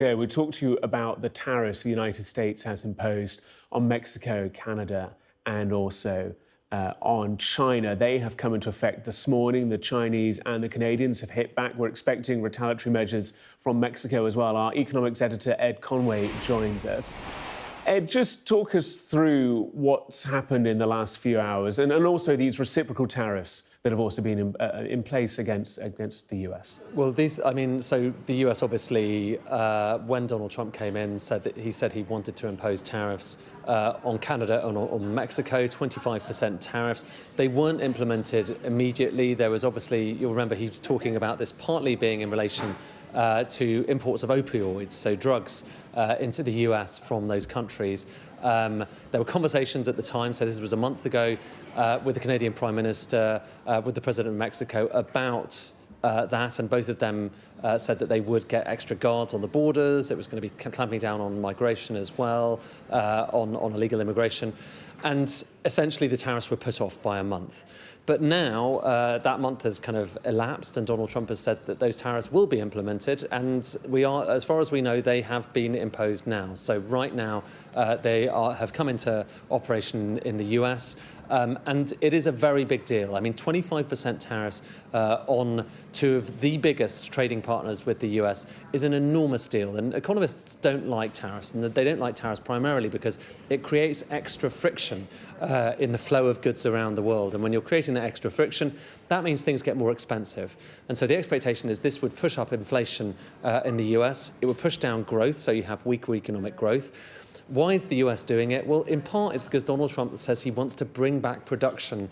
Yeah, we talked to you about the tariffs the United States has imposed on Mexico, Canada, and also on China. They have come into effect this morning. The Chinese and the Canadians have hit back. We're expecting retaliatory measures from Mexico as well. Our economics editor, Ed Conway, joins us. Ed, just talk us through what's happened in the last few hours and also these reciprocal tariffs that have also been in place against the US. Well, so the US obviously, when Donald Trump came in, said he wanted to impose tariffs on Canada and on Mexico, 25% tariffs. They weren't implemented immediately. There was obviously, you'll remember he was talking about this partly being in relation to imports of opioids, so drugs, into the US from those countries. There were conversations at the time, so this was a month ago, with the Canadian Prime Minister, with the President of Mexico about that, and both of them said that they would get extra guards on the borders. It was going to be clamping down on migration as well, on illegal immigration. And essentially the tariffs were put off by a month. But now that month has kind of elapsed, and Donald Trump has said that those tariffs will be implemented, and as far as we know, they have been imposed now. So right now they have come into operation in the US. And it is a very big deal. I mean, 25% tariffs on two of the biggest trading partners with the US is an enormous deal. And economists don't like tariffs, and they don't like tariffs primarily because it creates extra friction in the flow of goods around the world. And when you're creating that extra friction, that means things get more expensive. And so the expectation is this would push up inflation in the US. It would push down growth, so you have weaker economic growth. Why is the US doing it? Well, in part, it's because Donald Trump says he wants to bring back production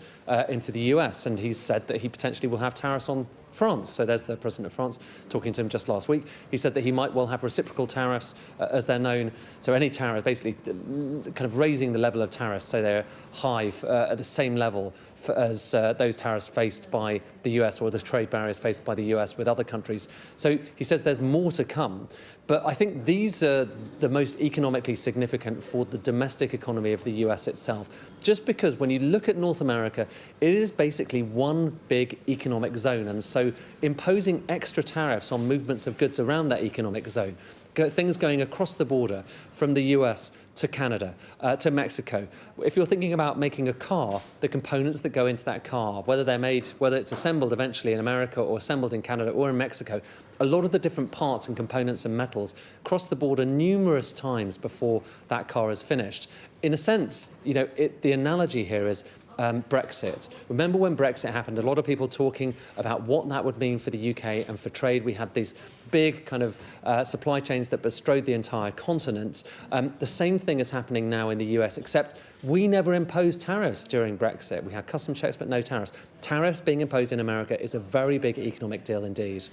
into the US, and he's said that he potentially will have tariffs on France. So there's the president of France talking to him just last week. He said that he might well have reciprocal tariffs, as they're known. So any tariff, basically kind of raising the level of tariffs, so they're high at the same level as those tariffs faced by the US, or the trade barriers faced by the US with other countries. So he says there's more to come. But I think these are the most economically significant for the domestic economy of the US itself, just because when you look at North America, it is basically one big economic zone. And so imposing extra tariffs on movements of goods around that economic zone, things going across the border from the US to Canada, to Mexico. If you're thinking about making a car, the components that go into that car, whether it's assembled eventually in America or assembled in Canada or in Mexico, a lot of the different parts and components and metals cross the border numerous times before that car is finished. In a sense, the analogy here is Brexit. Remember when Brexit happened, a lot of people talking about what that would mean for the UK and for trade. We had these big kind of supply chains that bestrode the entire continent. The same thing is happening now in the US, except we never imposed tariffs during Brexit. We had custom checks, but no tariffs. Tariffs being imposed in America is a very big economic deal indeed.